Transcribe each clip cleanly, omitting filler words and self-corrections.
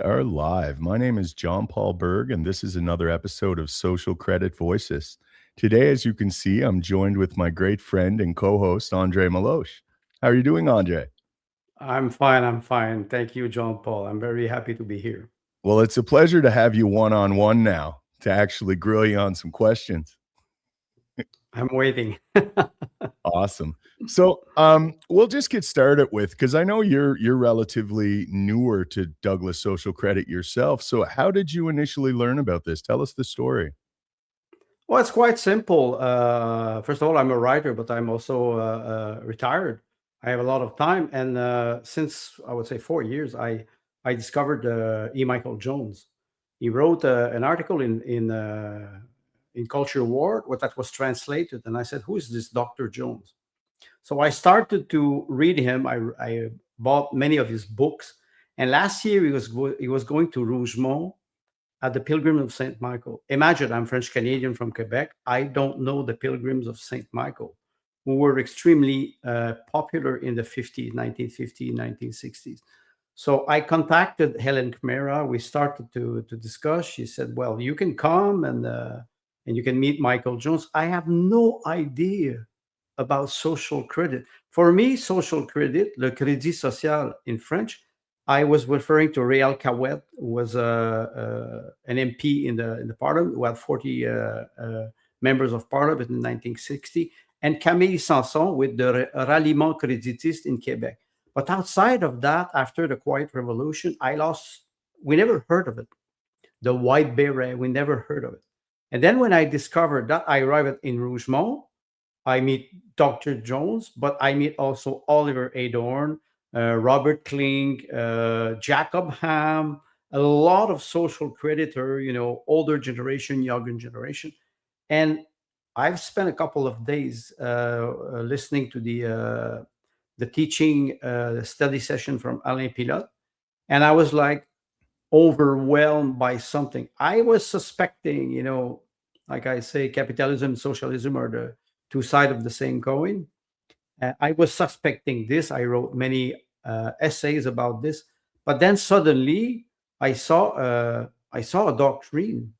are live. My name is John Paul Berg, and this is another episode of Social Credit Voices. Today, as you can see, I'm joined with my great friend and co host, Andre Meloche. How are you doing, Andre? I'm fine. I'm fine. Thank you, John Paul. I'm very happy to be here. Well, it's a pleasure to have you one on one now to actually grill you on some questions. I'm waiting. Awesome. So, we'll just get started with because I know you're relatively newer to Douglas Social Credit yourself. So, how did you initially learn about this? Tell us the story. Well, it's quite simple. First of all, I'm a writer, but I'm also retired. I have a lot of time, and since I would say 4 years, I discovered E. Michael Jones. He wrote an article in Culture World, what that was translated, and I said, "Who is this Doctor Jones?" So I started to read him. I bought many of his books, and last year he was going to Rougemont at the Pilgrim of St. Michael. Imagine, I'm French Canadian from Quebec. I don't know the Pilgrims of St. Michael, who were extremely popular in the 50s, 1950s, 1960s. So I contacted Helen Camara. We started to discuss. She said, "Well, you can come and you can meet Michael Jones." I have no idea about social credit. For me, social credit, le crédit social in French, I was referring to Réal Cahouette, who was an MP in the parliament, who had 40 members of parliament in 1960, and Camille Sanson with the Ralliement Créditiste in Quebec. But outside of that, after the Quiet Revolution, we never heard of it. The White Beret, we never heard of it. And then when I discovered that, I arrived in Rougemont. I meet Dr. Jones, but I meet also Oliver Adorn, Robert Kling, Jacob Ham, a lot of social creditor, older generation, younger generation. And I've spent a couple of days listening to the teaching study session from Alain Pilote. And I was like overwhelmed by something. I was suspecting, like I say, capitalism and socialism are the two sides of the same coin. I was suspecting this. I wrote many essays about this, but then suddenly I saw a doctrine,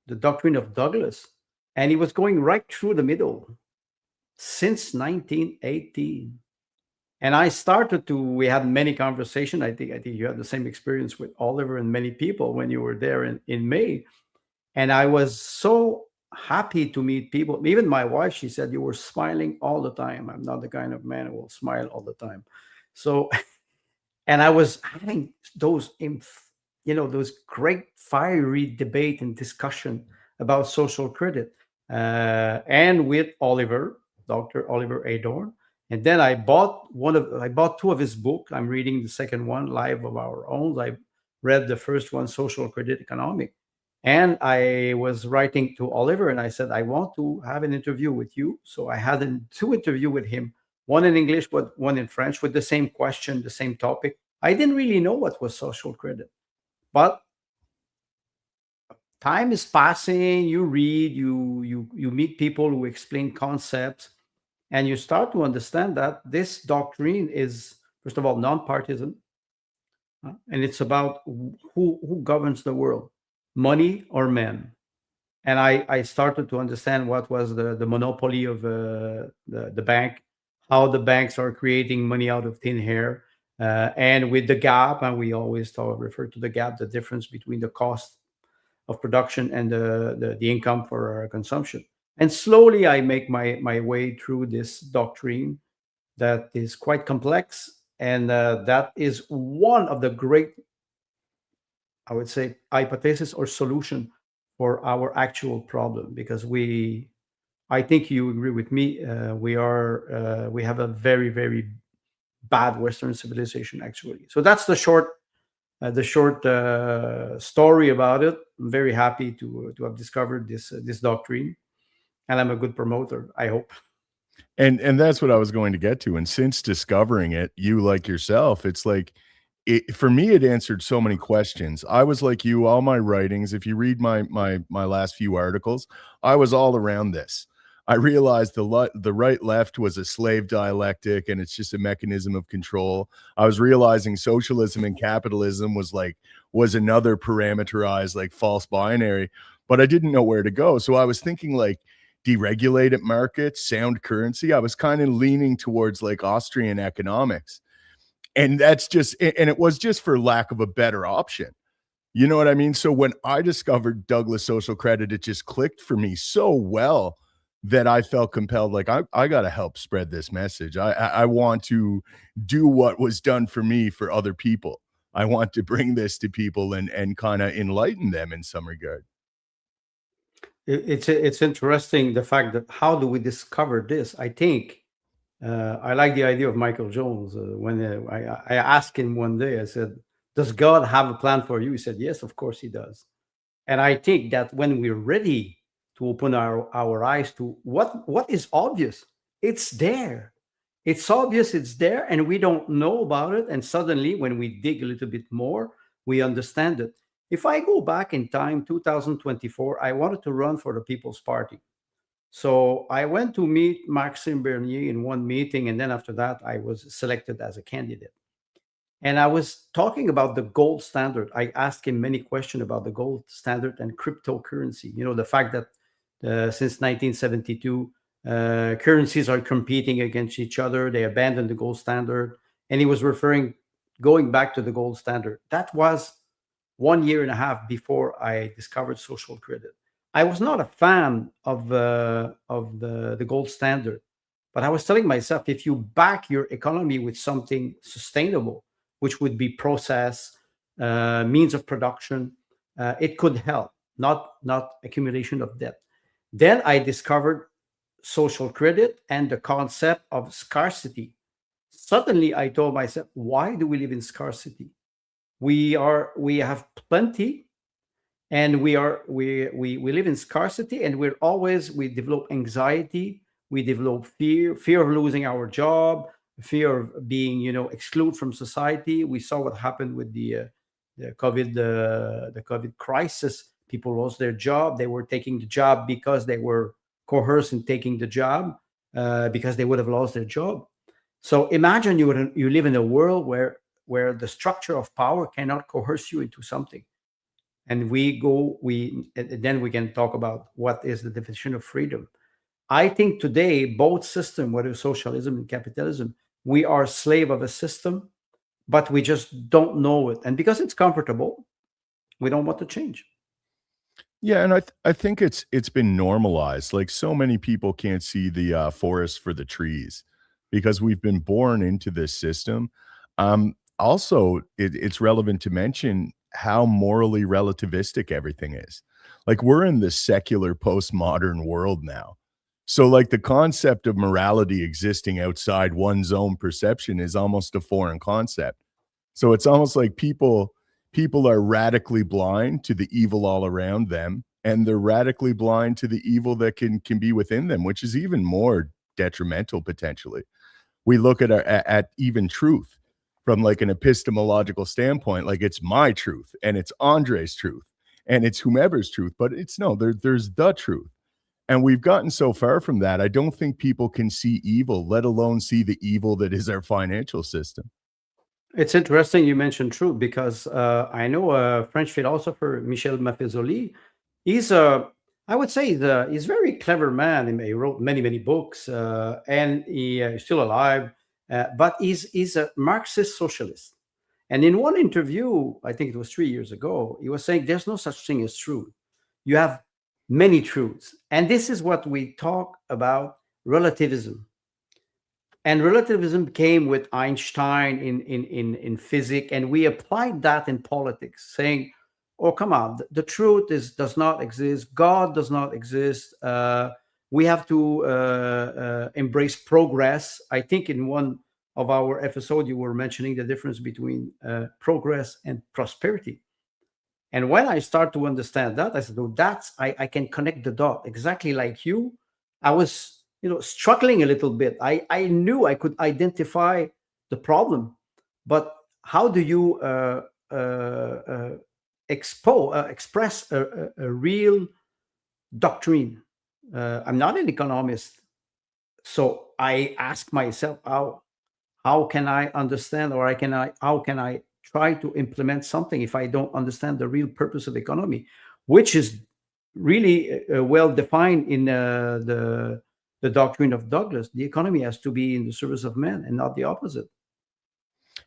the doctrine of Douglas, and he was going right through the middle since 1918. And I started to. We had many conversations. I think you had the same experience with Oliver and many people when you were there in May. And I was so happy to meet people. Even my wife, she said, "You were smiling all the time." I'm not the kind of man who will smile all the time. So, and I was having those great fiery debate and discussion about social credit, and with Oliver, Dr. Oliver Adorn. And then I bought two of his books. I'm reading the second one, Life of Our Own. I read the first one, Social Credit Economic. And I was writing to Oliver and I said, "I want to have an interview with you." So I had two interview with him, one in English, but one in French, with the same question, the same topic. I didn't really know what was social credit, but time is passing. You read, you meet people who explain concepts, and you start to understand that this doctrine is, first of all, non-partisan, and it's about who governs the world, money or men. And I started to understand what was the monopoly of the bank, how the banks are creating money out of thin air, and with the gap, and we always refer to the gap, the difference between the cost of production and the income for consumption. And slowly, I make my way through this doctrine that is quite complex, and that is one of the great, I would say, hypothesis or solution for our actual problem, because I think you agree with me, we have a very, very bad Western civilization, actually. So that's the short story about it. I'm very happy to have discovered this doctrine, and I'm a good promoter, I hope. And that's what I was going to get to. And since discovering it, you like yourself, it's like for me, it answered so many questions. I was like you, all my writings, if you read my last few articles, I was all around this. I realized the right left was a slave dialectic and it's just a mechanism of control. I was realizing socialism and capitalism was another parameterized like false binary, but I didn't know where to go. So I was thinking like deregulated markets, sound currency. I was kind of leaning towards like Austrian economics. And that's just and it was just for lack of a better option. You know what I mean? So when I discovered Douglas Social Credit, it just clicked for me so well that I felt compelled, like I got to help spread this message. I want to do what was done for me for other people. I want to bring this to people and kind of enlighten them in some regard. It's interesting the fact that how do we discover this? I think I like the idea of Michael Jones. When I asked him one day, I said, "Does God have a plan for you?" He said, "Yes, of course He does." And I think that when we're ready to open our eyes to what is obvious, it's there. It's obvious, it's there, and we don't know about it. And suddenly, when we dig a little bit more, we understand it. If I go back in time, 2024, I wanted to run for the People's Party. So I went to meet Maxime Bernier in one meeting, and then after that, I was selected as a candidate. And I was talking about the gold standard. I asked him many questions about the gold standard and cryptocurrency. You know, the fact that since 1972, currencies are competing against each other. They abandoned the gold standard. And he was referring, going back to the gold standard. That was 1 year and a half before I discovered social credit. I was not a fan of the gold standard, but I was telling myself, if you back your economy with something sustainable, which would be process, means of production, it could help, not accumulation of debt. Then I discovered social credit and the concept of scarcity. Suddenly, I told myself, why do we live in scarcity? We have plenty, and we live in scarcity, and we develop anxiety, we develop fear of losing our job, fear of being excluded from society. We saw what happened with the COVID crisis. People lost their job. They were taking the job because they were coerced in taking the job, because they would have lost their job. So imagine you live in a world where the structure of power cannot coerce you into something. And then we can talk about what is the definition of freedom. I think today both system, whether socialism and capitalism, we are slave of a system, but we just don't know it, and because it's comfortable, we don't want to change. Yeah, and I think it's been normalized. Like so many people can't see the forest for the trees because we've been born into this system. Also, it's relevant to mention how morally relativistic everything is. Like we're in this secular postmodern world now. So like the concept of morality existing outside one's own perception is almost a foreign concept. So it's almost like people are radically blind to the evil all around them, and they're radically blind to the evil that can be within them, which is even more detrimental potentially. We look at even truth from like an epistemological standpoint, like it's my truth and it's Andre's truth and it's whomever's truth, but it's no, there's the truth. And we've gotten so far from that. I don't think people can see evil, let alone see the evil that is our financial system. It's interesting you mentioned truth, because I know a French philosopher, Michel Maffezoli. He's a, I would say he's a very clever man. He wrote many books, and he is still alive. But he's a Marxist socialist. And in one interview, I think it was 3 years ago, he was saying there's no such thing as truth. You have many truths, and this is what we talk about: relativism. And relativism came with Einstein in physics, and we applied that in politics, saying, "Oh, come on, the truth does not exist. God does not exist. We have to embrace progress." I think in one of our episode you were mentioning the difference between progress and prosperity. And when I start to understand that, I said, "Oh, I can connect the dot exactly like you." I was, struggling a little bit. I knew I could identify the problem, but how do you express a real doctrine? I'm not an economist, so I ask myself, how can I understand, or how can I try to implement something if I don't understand the real purpose of economy, which is really well defined in the doctrine of Douglas. The economy has to be in the service of man and not the opposite.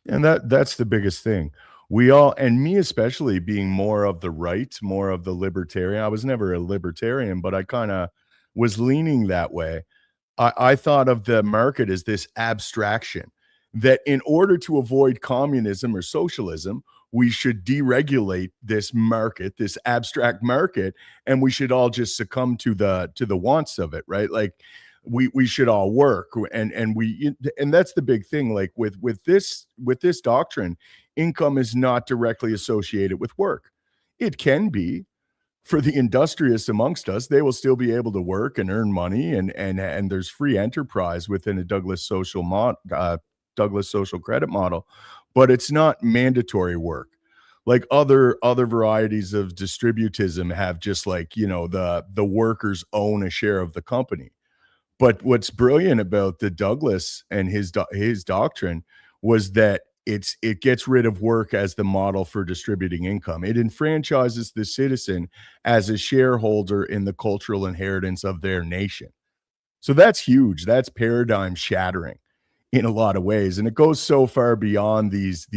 And that's the biggest thing. We all, and me especially, being more of the right, more of the libertarian. I was never a libertarian, but I kind of was leaning that way. I thought of the market as this abstraction that in order to avoid communism or socialism, we should deregulate this market, this abstract market, and we should all just succumb to the wants of it, right? Like we should all work, and that's the big thing. Like with this doctrine, income is not directly associated with work. It can be, for the industrious amongst us, they will still be able to work and earn money, and there's free enterprise within a Douglas social credit model, but it's not mandatory work. Like other varieties of distributism have just like, the workers own a share of the company. But what's brilliant about the Douglas and his doctrine was that it gets rid of work as the model for distributing income. It enfranchises the citizen as a shareholder in the cultural inheritance of their nation. So that's huge. That's paradigm shattering in a lot of ways, and it goes so far beyond these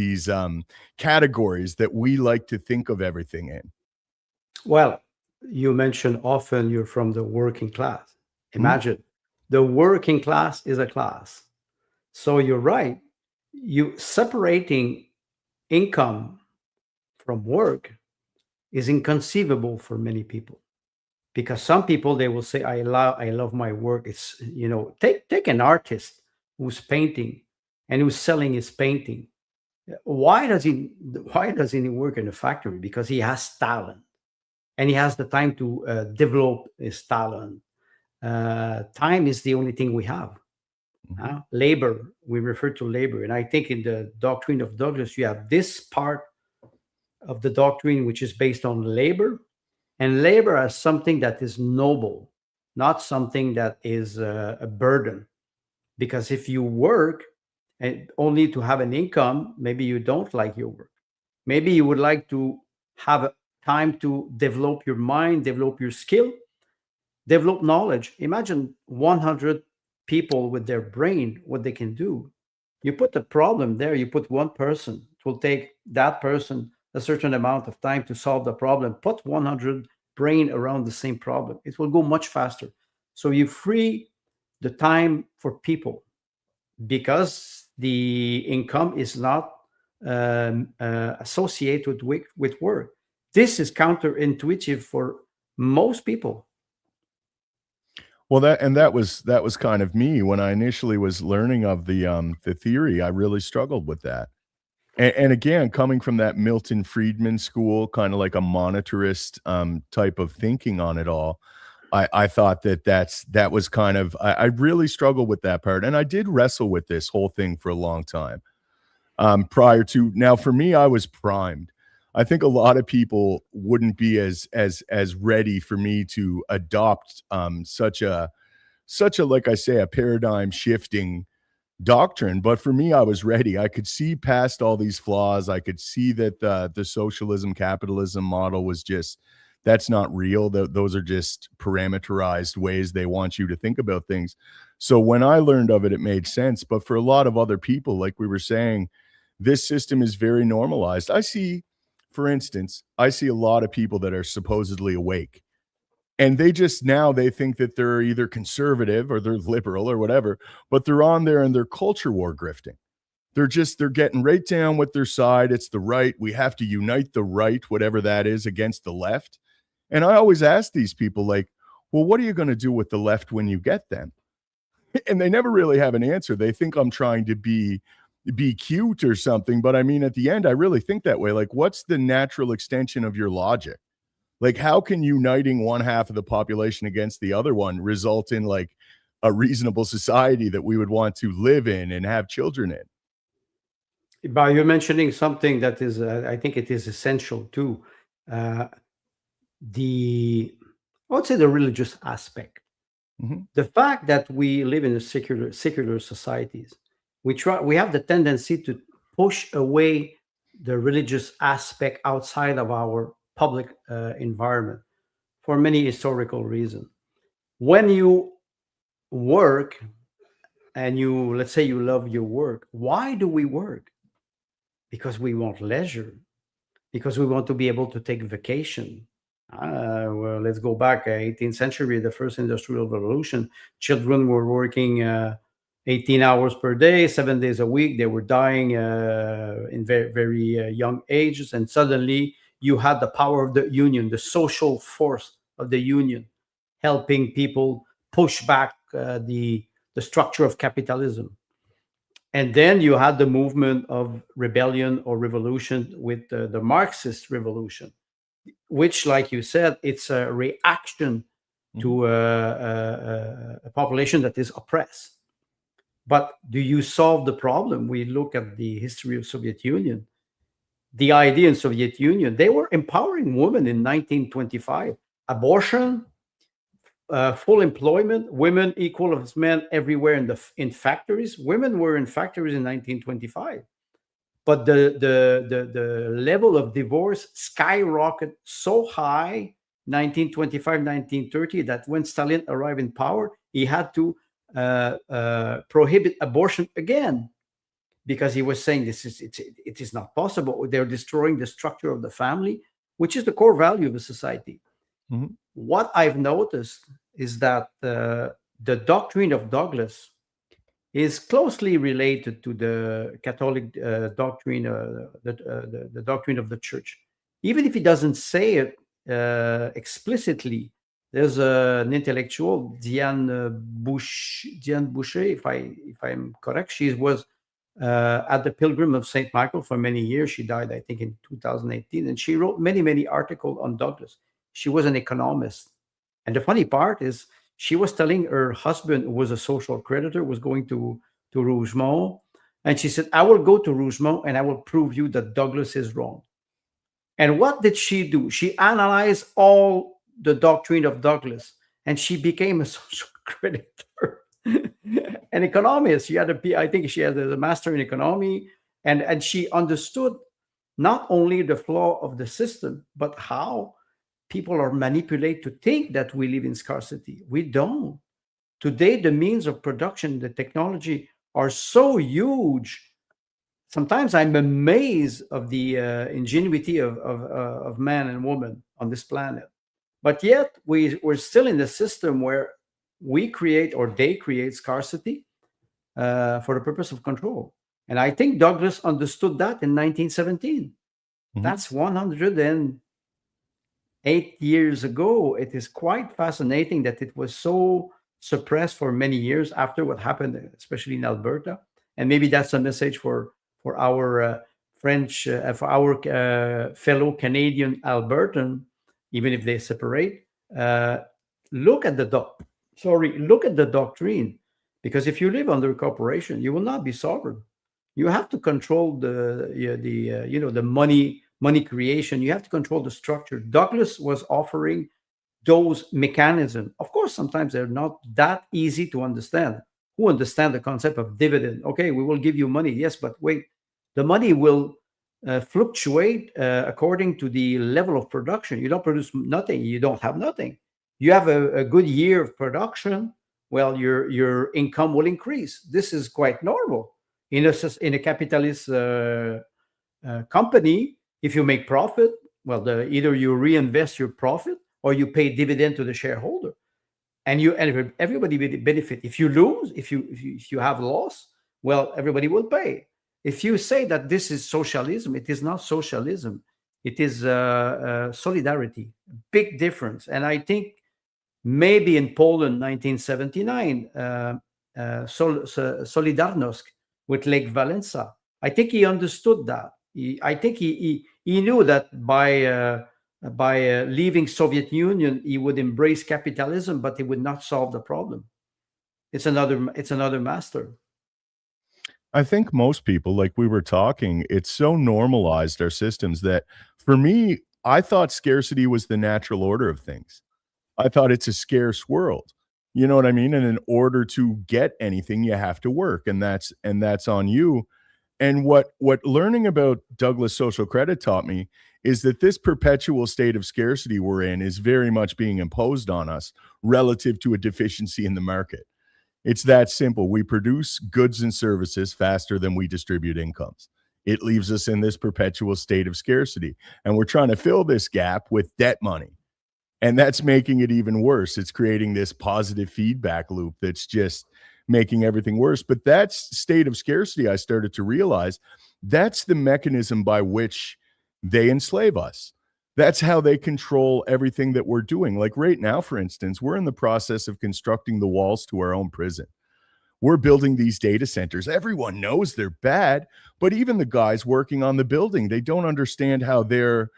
categories that we like to think of everything in. Well, you mentioned often you're from the working class. Mhm. Imagine the working class is a class. So you're right. You separating income from work is inconceivable for many people, because some people, they will say, I love my work. It's, take an artist who's painting and who's selling his painting. Why doesn't he work in a factory? Because he has talent, and he has the time to develop his talent. Time is the only thing we have. Mhm. Labor, we refer to labor. And I think in the doctrine of Douglas, you have this part of the doctrine which is based on labor, and labor as something that is noble, not something that is a burden. Because if you work and only to have an income, maybe you don't like your work. Maybe you would like to have time to develop your mind, develop your skill, develop knowledge. Imagine 100 people with their brain, what they can do. You put the problem there, you put one person, it will take that person a certain amount of time to solve the problem. Put 100 brain around the same problem, it will go much faster. So you free the time for people, because the income is not associated with work. This is counterintuitive for most people. Well, that was kind of me when I initially was learning of the theory. I really struggled with that. And again, coming from that Milton Friedman school, kind of like a monetarist type of thinking on it all, I thought that was kind of, I really struggled with that part, and I did wrestle with this whole thing for a long time. Prior to now, for me, I was primed. I think a lot of people wouldn't be as ready for me to adopt such a, like I say, a paradigm shifting doctrine. But for me, I was ready. I could see past all these flaws. I could see that the socialism capitalism model was just, that's not real. Those are just parameterized ways they want you to think about things. So when I learned of it, it made sense. But for a lot of other people, like we were saying, this system is very normalized. For instance, I see a lot of people that are supposedly awake, and they just, now they think that they're either conservative or they're liberal or whatever, but they're on there and they're culture war grifting. They're getting right down with their side. It's the right. We have to unite the right, whatever that is, against the left. And I always ask these people, like, well, what are you going to do with the left when you get them? And they never really have an answer. They think I'm trying to be cute or something, but I mean, at the end, I really think that way. Like, what's the natural extension of your logic? Like, how can uniting one half of the population against the other one result in like a reasonable society that we would want to live in and have children in? By you mentioning something that is, I think it is essential too. Uh, the I would say the religious aspect. Mhm. The fact that we live in a secular societies, we have the tendency to push away the religious aspect outside of our public environment for many historical reasons. When you work and you, let's say, you love your work, why do we work? Because we want leisure, because we want to be able to take vacation. Well, let's go back 18th century, the first industrial revolution. Children were working 18 hours per day, 7 days a week. They were dying in very young ages, and suddenly you had the power of the union, the social force of the union, helping people push back the structure of capitalism. And then you had the movement of rebellion or revolution with the Marxist revolution, which, like you said, it's a reaction Mhm. to a population that is oppressed. But do you solve the problem? We look at the history of Soviet Union. The idea in Soviet Union, they were empowering women in 1925. Abortion, full employment, women equal as men everywhere in factories. Women were in factories in 1925, but the level of divorce skyrocketed so high 1925 1930 that when Stalin arrived in power, he had to prohibit abortion again, because he was saying it is not possible. They're destroying the structure of the family, which is the core value of a society. Mhm. What I've noticed is that the doctrine of Douglas is closely related to the Catholic doctrine, the doctrine of the Church. Even if he doesn't say it explicitly, there's an intellectual, Diane Boucher, if I'm correct. She was at the Pilgrim of Saint Michael for many years. She died, I think, in 2018, and she wrote many articles on Douglas. She was an economist, and the funny part is she was telling her husband, who was a social creditor, was going to Rougemont, and she said, "I will go to Rougemont and I will prove you that Douglas is wrong." And what did she do? She analyzed all the doctrine of Douglas, and she became a social creditor, an economist. She had I think she had a master in economy, and she understood not only the flaw of the system, but how people are manipulated to think that we live in scarcity. We don't. Today, the means of production, the technology are so huge. Sometimes I'm amazed of the ingenuity of man and woman on this planet. But yet, we're still in a system where we create or they create scarcity for the purpose of control. And I think Douglas understood that in 1917. Mhm. That's 108 years ago. It is quite fascinating that it was so suppressed for many years after what happened, especially in Alberta. And maybe that's a message for our for our fellow Canadian Albertan, even if they separate. Uh, look at the look at the doctrine, because if you live under a corporation, you will not be sovereign. You have to control the money creation. You have to control the structure. Douglas was offering those mechanisms. Of course, sometimes they're not that easy to understand. Who understand the concept of dividend? Okay, we will give you money. Yes, but wait, the money will fluctuate according to the level of production. You don't produce nothing, you don't have nothing. You have a good year of production, well, your income will increase. This is quite normal in a capitalist company. If you make profit, well, either you reinvest your profit or you pay dividend to the shareholder, and everybody will benefit. If you lose, if you have loss, well, everybody will pay. If you say that this is socialism, it is not socialism. It is solidarity. Big difference. And I think maybe in Poland, 1979, Solidarność with Lech Walesa. I think he understood that. I think he knew that by leaving Soviet Union, he would embrace capitalism, but it would not solve the problem. It's another master. I think most people, like we were talking, it's so normalized our systems that for me, I thought scarcity was the natural order of things. I thought it's a scarce world. You know what I mean? And in order to get anything, you have to work, and that's on you. And what learning about Douglas Social Credit taught me is that this perpetual state of scarcity we're in is very much being imposed on us relative to a deficiency in the market. It's that simple. We produce goods and services faster than we distribute incomes. It leaves us in this perpetual state of scarcity. And we're trying to fill this gap with debt money. And that's making it even worse. It's creating this positive feedback loop that's just making everything worse. But that's state of scarcity, I started to realize that's the mechanism by which they enslave us. That's how they control everything that we're doing. Like right now, for instance, we're in the process of constructing the walls to our own prison. We're building these data centers. Everyone knows they're bad, but even the guys working on the building, they don't understand how they're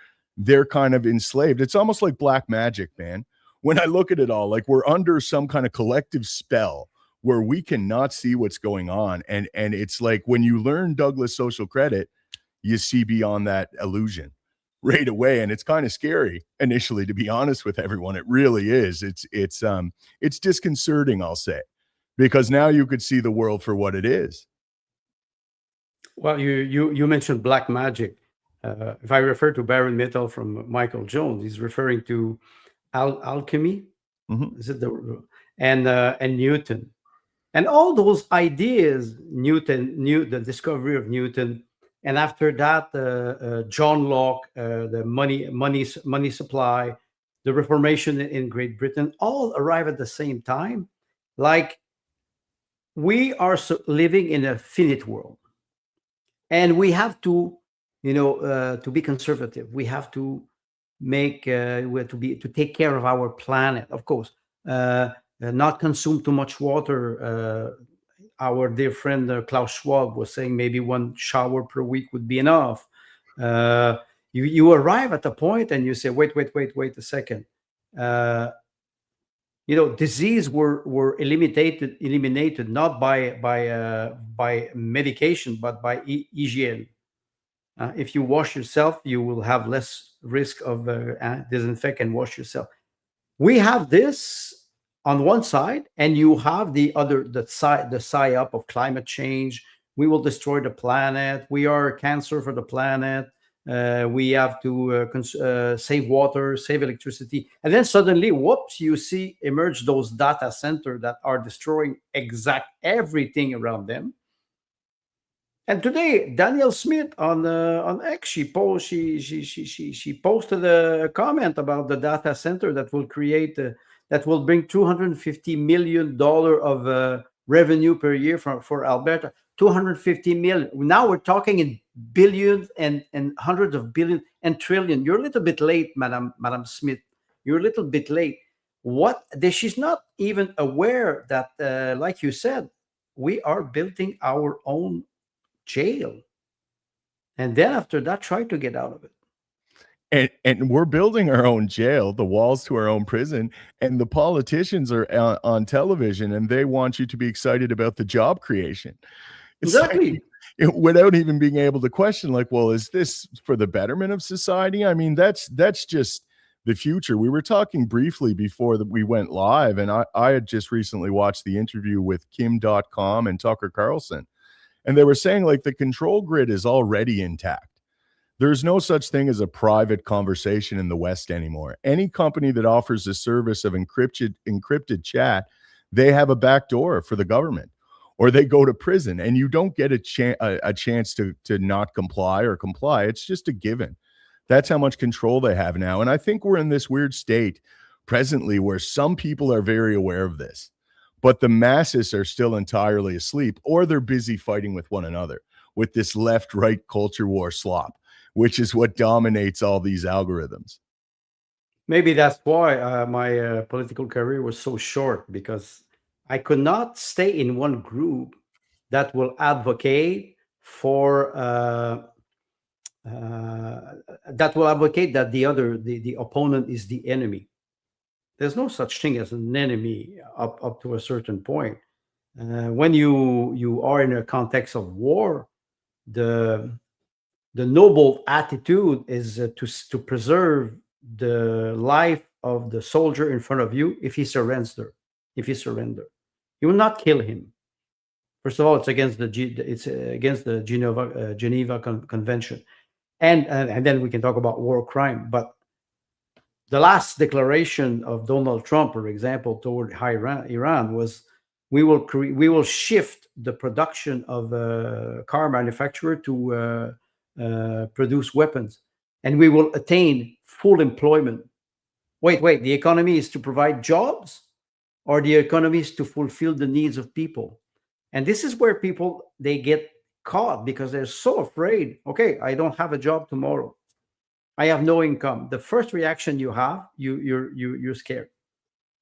kind of enslaved. It's almost like black magic, man. When I look at it all, like we're under some kind of collective spell where we cannot see what's going on. And it's like when you learn Douglas Social Credit, you see beyond that illusion right away. And it's kind of scary initially, to be honest with everyone. It really is. It's disconcerting, I'll say, because now you could see the world for what it is. Well, you mentioned black magic. If I refer to Baron Mitchell from Michael Jones, he's referring to alchemy. Mhm. Is it and Newton and all those ideas? The discovery of Newton, and after that, John Locke, the money supply, the Reformation in Great Britain, all arrive at the same time. Like we are living in a finite world, and we have to, to be conservative. We have to to take care of our planet, of course. Not consume too much water. Our dear friend Klaus Schwab was saying maybe one shower per week would be enough. You arrive at a point and you say, wait a second. Disease were eliminated not by medication, but by hygiene. If you wash yourself, you will have less risk of disinfect and wash yourself. We have this on one side, and you have the psyop of climate change. We will destroy the planet. We are a cancer for the planet. We have to save water, save electricity, and then suddenly, whoops! You see emerge those data centers that are destroying everything around them. And today, Danielle Smith on X, she posted a comment about the data center that will create that will bring $250 million of revenue per year for Alberta. 250 million. Now we're talking in billions and hundreds of billion and trillion. You're a little bit late, Madam Smith. You're a little bit late. She's not even aware that, like you said, we are building our own jail, and then after that try to get out of it. And we're building our own jail, the walls to our own prison, and the politicians are on television, and they want you to be excited about the job creation. It's Exactly. like, without even being able to question, like, well, is this for the betterment of society? I mean, that's just the future. We were talking briefly before that we went live, and I had just recently watched the interview with Kim.com and Tucker Carlson. And they were saying like the control grid is already intact. There's no such thing as a private conversation in the West anymore. Any company that offers a service of encrypted chat, they have a back door for the government, or they go to prison, and you don't get a chance to not comply or comply. It's just a given. That's how much control they have now. And I think we're in this weird state presently where some people are very aware of this, but the masses are still entirely asleep, or they're busy fighting with one another with this left-right culture war slop, which is what dominates all these algorithms. Maybe that's why my political career was so short, because I could not stay in one group that will advocate for that the opponent is the enemy. There's no such thing as an enemy up to a certain point. When you are in a context of war, the noble attitude is to preserve the life of the soldier in front of you if he surrenders. if he surrender. He will not kill him. First of all, it's against the Geneva Convention, and then we can talk about war crime. But the last declaration of Donald Trump, for example, toward Iran was, we will shift the production of car manufacturer to produce weapons, and we will attain full employment. Wait, the economy is to provide jobs, or the economy is to fulfill the needs of people? And this is where people, they get caught because they're so afraid. Okay, I don't have a job tomorrow. I have no income. The first reaction you have, you're scared,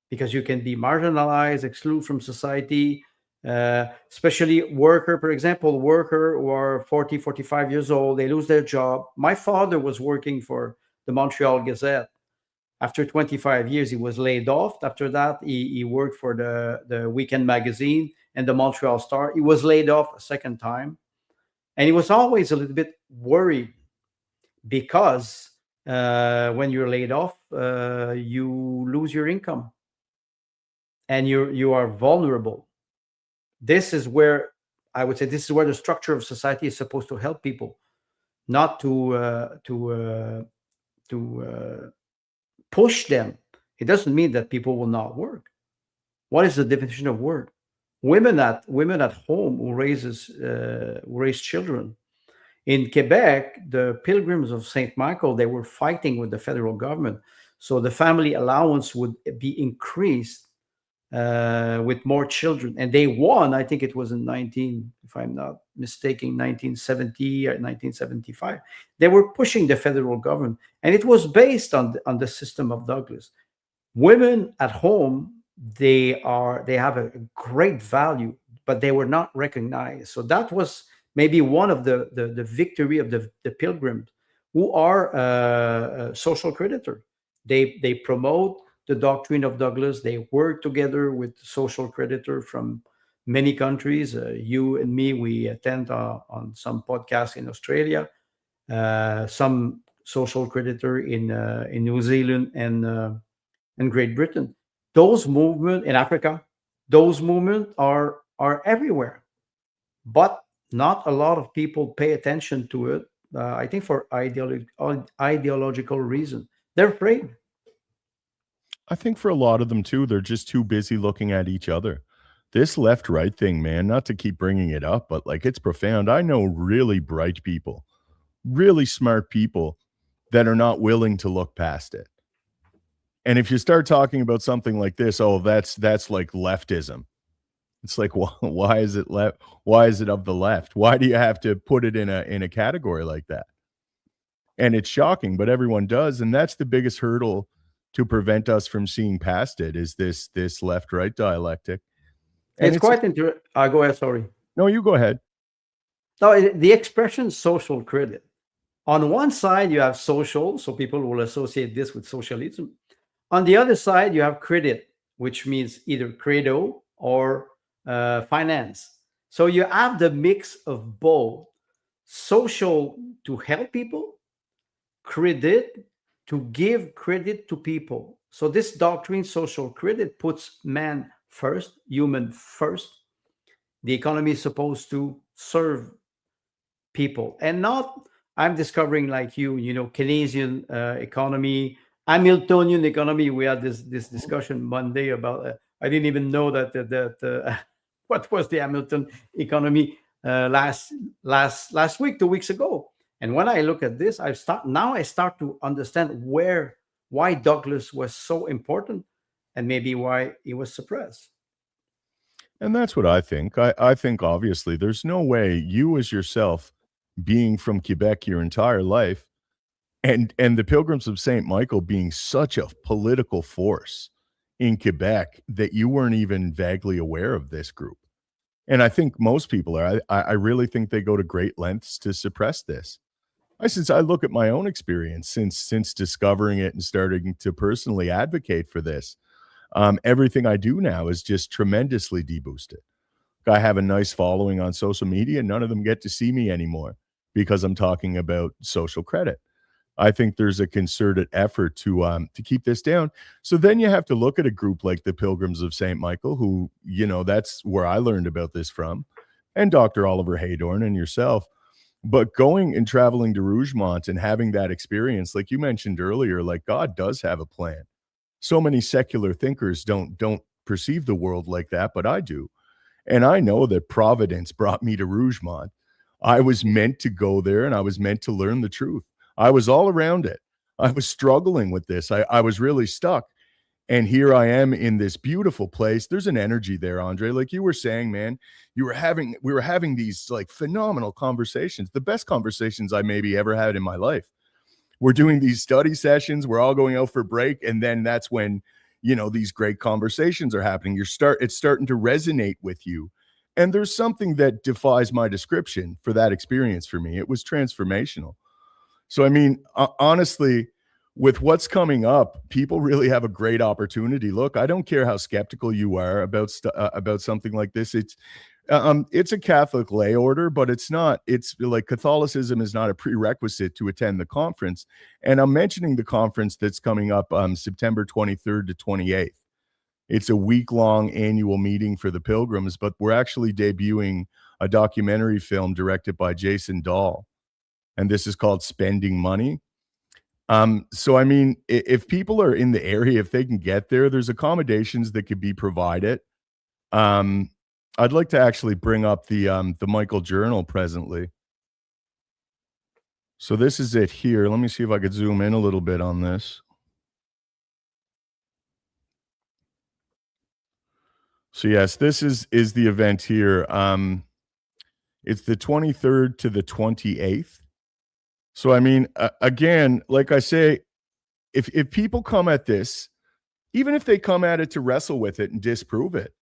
because you can be marginalized, excluded from society, especially worker, for example, worker who are 40, 45 years old, they lose their job. My father was working for the Montreal Gazette. After 25 years, he was laid off. After that, he worked for the Weekend Magazine and the Montreal Star. He was laid off a second time. And he was always a little bit worried, because when you're laid off, you lose your income, and you are vulnerable. This is where, I would say, this is where the structure of society is supposed to help people, not to push them. It doesn't mean that people will not work. What is the definition of work? Women at home who raise children. In Quebec, the Pilgrims of Saint Michael, they were fighting with the federal government, so the family allowance would be increased with more children, and they won. I think it was in if I'm not mistaken, 1970 or 1975. They were pushing the federal government, and it was based on the system of Douglas. Women at home, they have a great value, but they were not recognized. So that was maybe one of the victory of the Pilgrims, who are a social creditor. They promote the doctrine of Douglas. They work together with social creditor from many countries. You and me, we attend on some podcasts in Australia, some social creditor in New Zealand and Great Britain. Those movements in Africa, those movements are everywhere, but not a lot of people pay attention to it. I think for ideological reason, they're afraid. I think for a lot of them too, they're just too busy looking at each other. This left right thing, man, not to keep bringing it up, but like it's profound. I know really bright people, really smart people that are not willing to look past it. And if you start talking about something like this, oh, that's like leftism. It's like, why is it left? Why is it of the left? Why do you have to put it in a category like that? And it's shocking, but everyone does, and that's the biggest hurdle to prevent us from seeing past it, is this left right dialectic. And It's it's quite interesting. Go ahead. Sorry. no, you go ahead. No, the expression social credit. On one side, you have social, so people will associate this with socialism. On the other side, you have credit, which means either credo or finance. So you have the mix of both: social to help people, credit to give credit to people. So this doctrine, social credit, puts man first, human first. The economy is supposed to serve people, and not, I'm discovering, like Keynesian economy, Hamiltonian economy. We had this discussion Monday about, I didn't even know that what was the Hamilton economy last week, 2 weeks ago. And when I look at this, I start to understand why Douglas was so important, and maybe why he was suppressed. And that's what I think. I think obviously there's no way you as yourself, being from Quebec your entire life, and the Pilgrims of Saint Michael being such a political force in Quebec, that you weren't even vaguely aware of this group. And I think most people are. I really think they go to great lengths to suppress this. Since I look at my own experience since discovering it and starting to personally advocate for this, everything I do now is just tremendously deboosted. I have a nice following on social media. None of them get to see me anymore because I'm talking about social credit. I think there's a concerted effort to keep this down. So then you have to look at a group like the Pilgrims of St. Michael, who, that's where I learned about this from, and Dr. Oliver Haydorn and yourself. But going and traveling to Rougemont and having that experience, like you mentioned earlier, like God does have a plan. So many secular thinkers don't perceive the world like that, but I do. And I know that Providence brought me to Rougemont. I was meant to go there and I was meant to learn the truth. I was all around it. I was struggling with this. I was really stuck. And here I am in this beautiful place. There's an energy there, Andre. Like you were saying, man, we were having these like phenomenal conversations, the best conversations I maybe ever had in my life. We're doing these study sessions, we're all going out for break, and then that's when, these great conversations are happening. It's starting to resonate with you. And there's something that defies my description for that experience for me. It was transformational. So, I mean, honestly, with what's coming up, people really have a great opportunity. Look, I don't care how skeptical you are about something like this. It's a Catholic lay order, but it's not. It's like Catholicism is not a prerequisite to attend the conference. And I'm mentioning the conference that's coming up September 23rd to 28th. It's a week-long annual meeting for the pilgrims, but we're actually debuting a documentary film directed by Jason Dahl, and this is called Spending Money. So I mean, if people are in the area, if they can get there, there's accommodations that could be provided. Um, I'd like to actually bring up the Michael Journal presently. So this is it here. Let me see if I could zoom in a little bit on this. So yes, this is the event here. It's the 23rd to the 28th. So I mean, again, like I say, if people come at this, even if they come at it to wrestle with it and disprove it,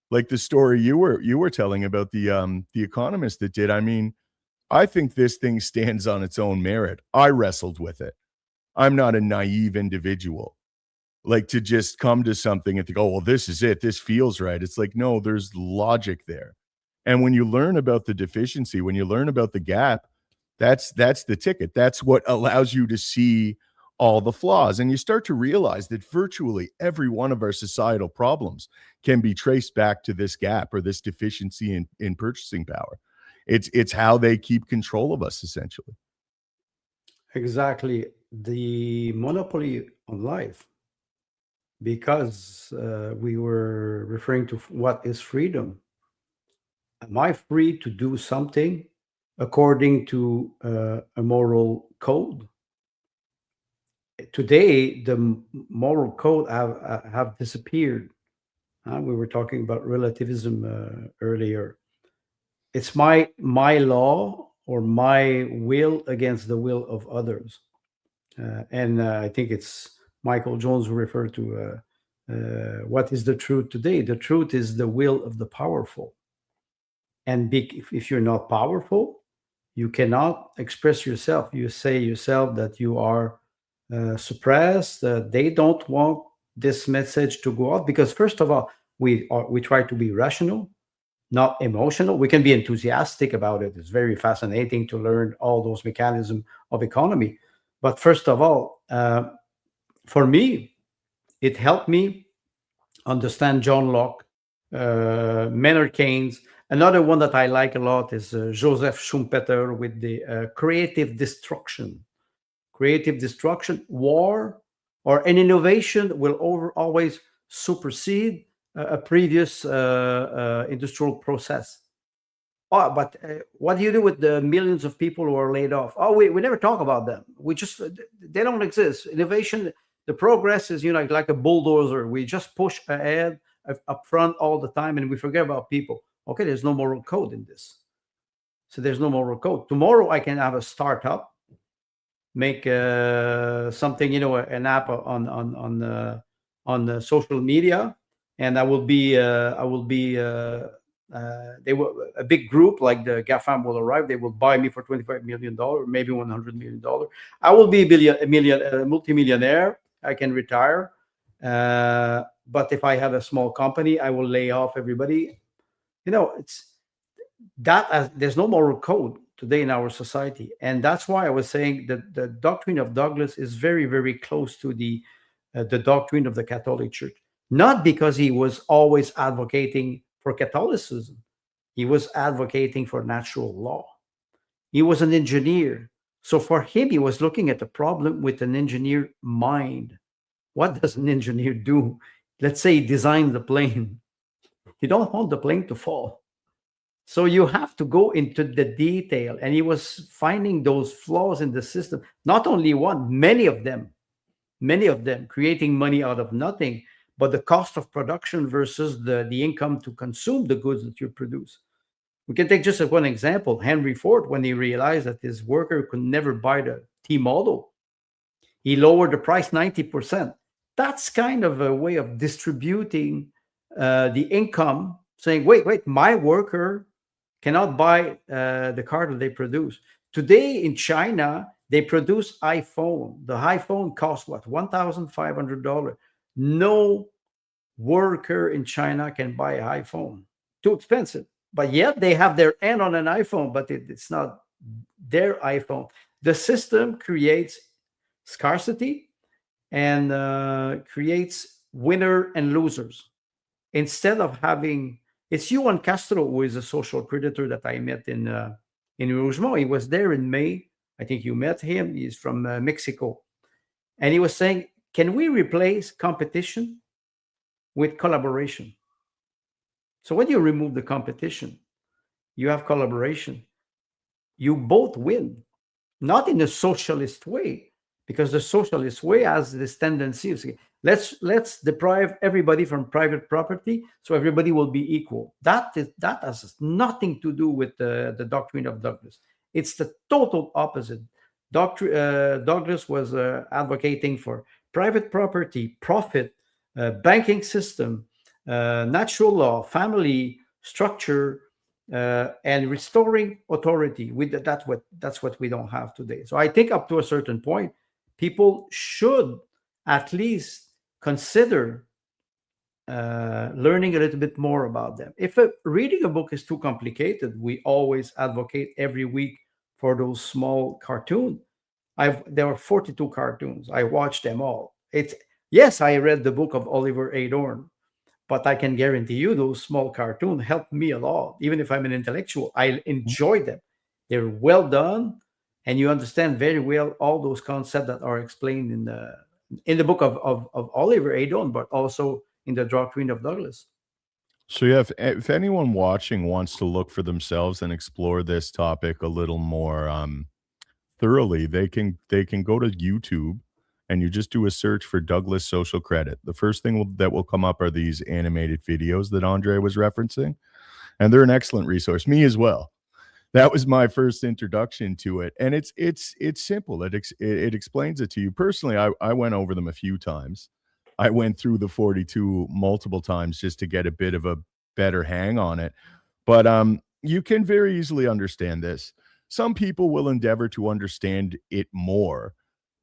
like the story you were telling about the economist that did, I mean, I think this thing stands on its own merit. I wrestled with it. I'm not a naive individual. Like to just come to something and think, oh, well, this is it. This feels right. It's like, no, there's logic there. And when you learn about the deficiency, when you learn about the gap, that's the ticket. That's what allows you to see all the flaws. And you start to realize that virtually every one of our societal problems can be traced back to this gap or this deficiency in purchasing power. It's how they keep control of us, essentially. Exactly. The monopoly on life, because we were referring to what is freedom. Am I free to do something according to a moral code? Today, the moral code have disappeared. We were talking about relativism earlier. It's my law or my will against the will of others. And I think it's Michael Jones who referred to what is the truth today. The truth is the will of the powerful. And if you're not powerful, you cannot express yourself. You say yourself that you are suppressed. They don't want this message to go out because, first of all, we try to be rational, not emotional. We can be enthusiastic about it. It's very fascinating to learn all those mechanisms of economy. But first of all, for me, it helped me understand John Locke, Maynard Keynes. Another one that I like a lot is Joseph Schumpeter with the creative destruction. Creative destruction, war, or an innovation will always supersede a previous industrial process. Oh, but what do you do with the millions of people who are laid off? Oh, we never talk about them. We just, they don't exist. Innovation, the progress is, like a bulldozer. We just push ahead up front all the time and we forget about people. Okay, there's no moral code in this. So there's no moral code. Tomorrow I can have a startup, make something, an app on social media, and they will, a big group like the GAFAM will arrive. They will buy me for $25 million, maybe $100 million. I will be a multimillionaire. I can retire. But if I have a small company, I will lay off everybody. It's that there's no moral code. today in our society. And that's why I was saying that the doctrine of Douglas is very, very close to the doctrine of the Catholic Church. Not because he was always advocating for Catholicism, he was advocating for natural law. He was an engineer. So for him, he was looking at the problem with an engineer mind. What does an engineer do? Let's say he designed the plane. You don't want the plane to fall. So you have to go into the detail. And he was finding those flaws in the system, not only one, many of them, creating money out of nothing, but the cost of production versus the income to consume the goods that you produce. We can take just one example. Henry Ford, when he realized that his worker could never buy the T model, he lowered the price 90%. That's kind of a way of distributing the income, saying, wait, my worker cannot buy the car that they produce. Today in China, they produce iPhone. The iPhone costs what? $1,500. No worker in China can buy an iPhone. Too expensive. But yet they have their hand on an iPhone, but it's not their iPhone. The system creates scarcity and creates winner and losers. Instead of having, it's Juan Castro, who is a social creditor that I met in Rougemont. He was there in May. I think you met him. He's from Mexico. And he was saying, can we replace competition with collaboration? So when you remove the competition, you have collaboration. You both win, not in a socialist way, because the socialist way has this tendency of saying, let's deprive everybody from private property so everybody will be equal. That has nothing to do with the doctrine of Douglas. It's the total opposite. Douglas was advocating for private property, profit, banking system, natural law, family structure, and restoring authority. That's what we don't have today. So I think up to a certain point, people should at least consider learning a little bit more about them. If reading a book is too complicated, we always advocate every week for those small cartoons. There are 42 cartoons. I watched them all. Yes, I read the book of Oliver Adorn, but I can guarantee you those small cartoons helped me a lot. Even if I'm an intellectual, I enjoy them. They're well done, and you understand very well all those concepts that are explained in the book of Oliver Adorn, but also in the doctrine of Douglas. So yeah, if anyone watching wants to look for themselves and explore this topic a little more thoroughly, they can go to YouTube and you just do a search for Douglas Social Credit. The first thing that will come up are these animated videos that Andre was referencing, and they're an excellent resource. Me as well. That was my first introduction to it, and it's simple. It explains it to you. Personally, I went over them a few times. I went through the 42 multiple times just to get a bit of a better hang on it. But you can very easily understand this. Some people will endeavor to understand it more,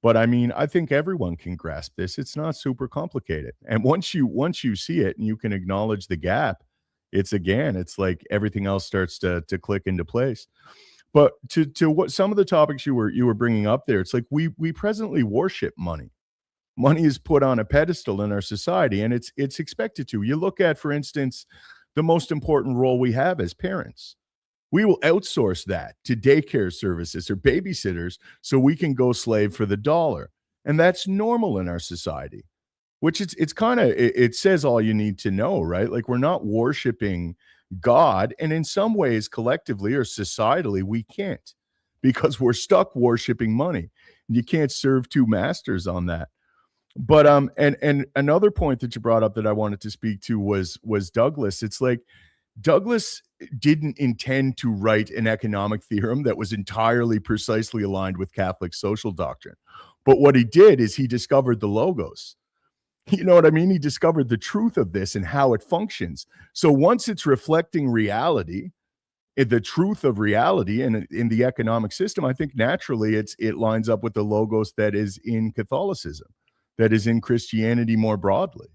but I mean, I think everyone can grasp this. It's not super complicated. And once you see it and you can acknowledge the gap, it's like everything else starts to click into place. But to what some of the topics you were bringing up there, it's like we presently worship money. Money is put on a pedestal in our society, and it's expected to. You look at, for instance, the most important role we have as parents. We will outsource that to daycare services or babysitters so we can go slave for the dollar. And that's normal in our society, which it's kind of, it says all you need to know, right? Like, we're not worshiping God. And in some ways, collectively or societally, we can't, because we're stuck worshiping money. You can't serve two masters on that. But and another point that you brought up that I wanted to speak to was Douglas. It's like Douglas didn't intend to write an economic theorem that was entirely precisely aligned with Catholic social doctrine. But what he did is he discovered the logos. You know what I mean? He discovered the truth of this and how it functions. So once it's reflecting reality, the truth of reality in the economic system, I think naturally it lines up with the logos that is in Catholicism, that is in Christianity more broadly.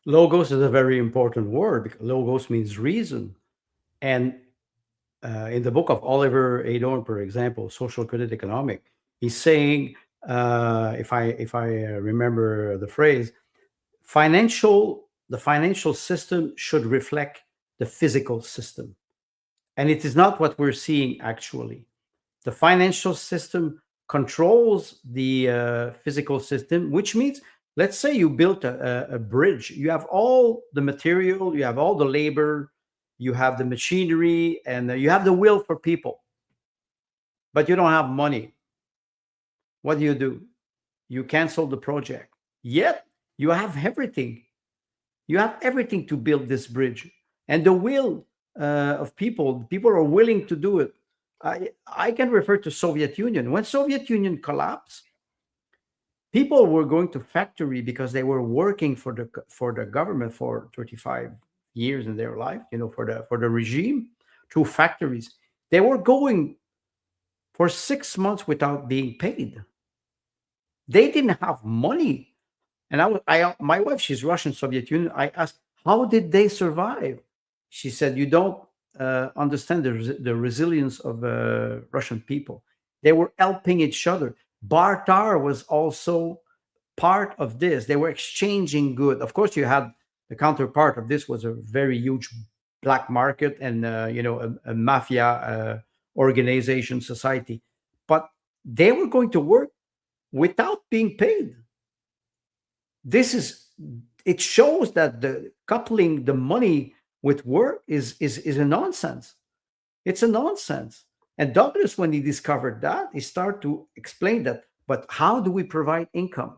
Logos is a very important word, because logos means reason. And in the book of Oliver Adorn, for example, Social Credit Economic, he's saying, if I remember the phrase, the financial system should reflect the physical system, and it is not what we're seeing actually. The financial system controls the physical system, which means, let's say you built a bridge, you have all the material, you have all the labor, you have the machinery, and you have the will for people, but you don't have money. What do? You cancel the project. Yet you have everything. You have everything to build this bridge, and the will of people. People are willing to do it. I can refer to Soviet Union. When Soviet Union collapsed, people were going to factory because they were working for the government for 35 years in their life, for the regime, through factories. They were going for 6 months without being paid. They didn't have money. And my wife, she's Russian, Soviet Union. I asked, how did they survive? She said, you don't understand the resilience of Russian people. They were helping each other. Barter was also part of this. They were exchanging good. Of course, you had the counterpart of this was a very huge black market and a mafia organization society. But they were going to work without being paid. This is It shows that the coupling the money with work is a nonsense. It's a nonsense. And Douglas, when he discovered that, he started to explain that. But how do we provide income?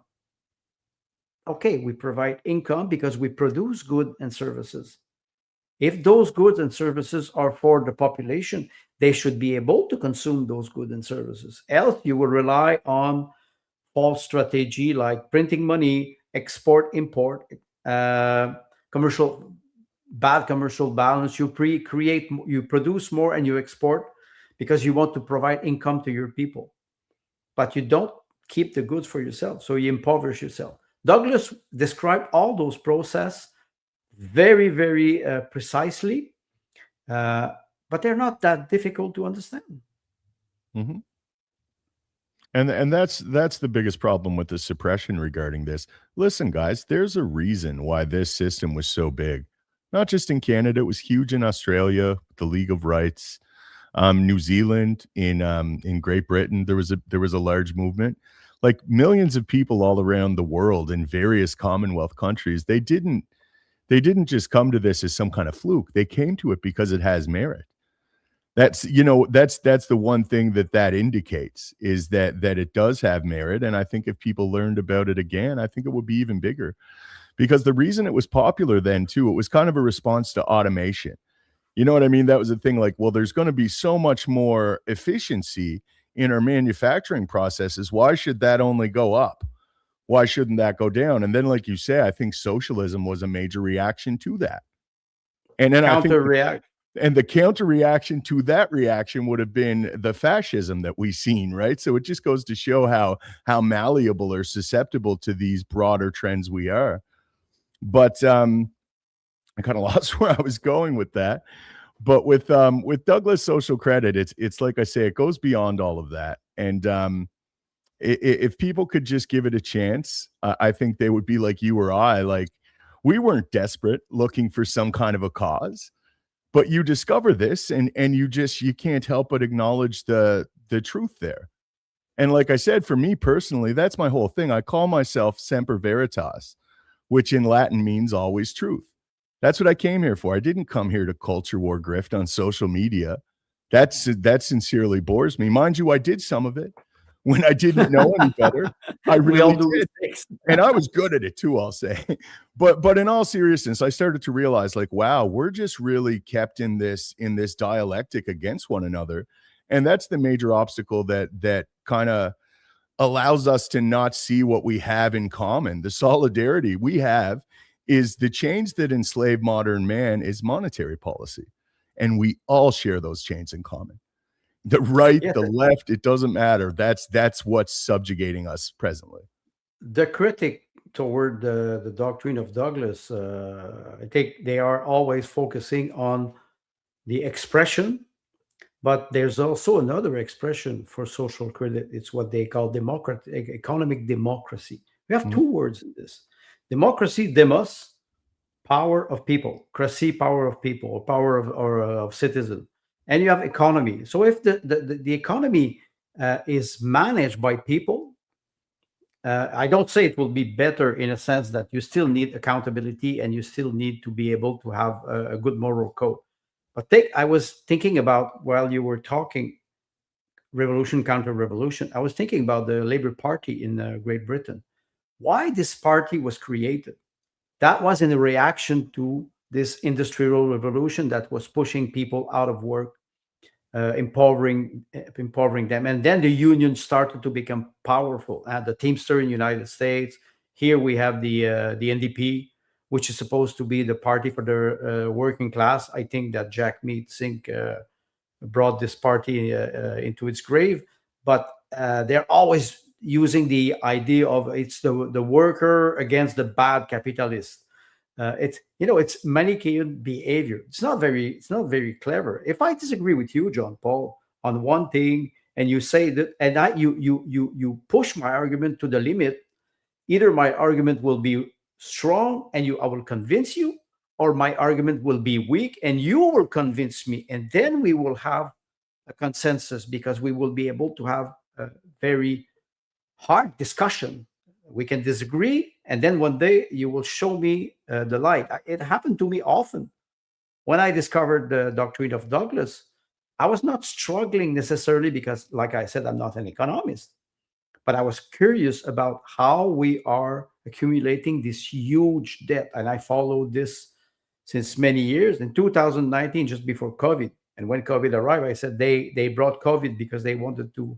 Okay, we provide income because we produce goods and services. If those goods and services are for the population, they should be able to consume those goods and services. Else, you will rely on false strategy like printing money, export, import, commercial bad commercial balance. You produce more and you export because you want to provide income to your people, but you don't keep the goods for yourself, so you impoverish yourself. Douglas described all those process very, very precisely, but they're not that difficult to understand. Mm-hmm. And that's the biggest problem with the suppression regarding this. Listen, guys, there's a reason why this system was so big. Not just in Canada, it was huge in Australia, the League of Rights, New Zealand, in Great Britain. There was a large movement. Like millions of people all around the world in various Commonwealth countries, they didn't just come to this as some kind of fluke. They came to it because it has merit. That's the one thing that indicates is that it does have merit. And I think if people learned about it again, I think it would be even bigger, because the reason it was popular then too, it was kind of a response to automation. You know what I mean? That was the thing, like, well, there's going to be so much more efficiency in our manufacturing processes. Why should that only go up? Why shouldn't that go down? And then, like you say, I think socialism was a major reaction to that. And then the counter reaction to that reaction would have been the fascism that we've seen, right? So it just goes to show how malleable or susceptible to these broader trends we are. But I kind of lost where I was going with that. But with Douglas Social Credit, it's like I say, it goes beyond all of that. And if people could just give it a chance, I think they would be like you or I. Like, we weren't desperate looking for some kind of a cause, but you discover this and you can't help but acknowledge the truth there. And like I said, for me personally, that's my whole thing. I call myself Semper Veritas, which in Latin means always truth. That's what I came here for. I didn't come here to culture war grift on social media. That sincerely bores me. Mind you, I did some of it when I didn't know any better. I really did. And I was good at it too, I'll say. But in all seriousness, I started to realize, like, wow, we're just really kept in this dialectic against one another. And that's the major obstacle that kind of allows us to not see what we have in common. The solidarity we have is the chains that enslave modern man is monetary policy. And we all share those chains in common. The right, the left, it doesn't matter. That's what's subjugating us presently. The critic toward the doctrine of Douglas, I think they are always focusing on the expression But there's also another expression for social credit. It's what they call economic democracy. We have Mhm. two words in this: democracy, demos, power of people, cracy, power of people, or power of citizen, and you have economy. So if the economy is managed by people, I don't say it will be better, in a sense that you still need accountability and you still need to be able to have a good moral code. But I was thinking about, while you were talking, revolution, counter revolution, I was thinking about the Labour Party in Great Britain. Why this party was created? That was in a reaction to this industrial revolution that was pushing people out of work, empowering them, and then the union started to become powerful. The Teamster in the United States. Here we have the NDP, which is supposed to be the party for the working class. I think that Jack Mead Sink brought this party into its grave, but they're always using the idea of it's the worker against the bad capitalist. It's, it's Manichaean behavior. It's not very clever. If I disagree with you, John Paul, on one thing, and you say that, and you push my argument to the limit, either my argument will be strong and I will convince you, or my argument will be weak and you will convince me, and then we will have a consensus, because we will be able to have a very hard discussion. We can disagree, and then one day you will show me the light. It happened to me often. When I discovered the doctrine of Douglas, I was not struggling necessarily because, like I said, I'm not an economist, but I was curious about how we are accumulating this huge debt. And I followed this since many years. In 2019, just before COVID, and when COVID arrived, I said they brought COVID because they wanted to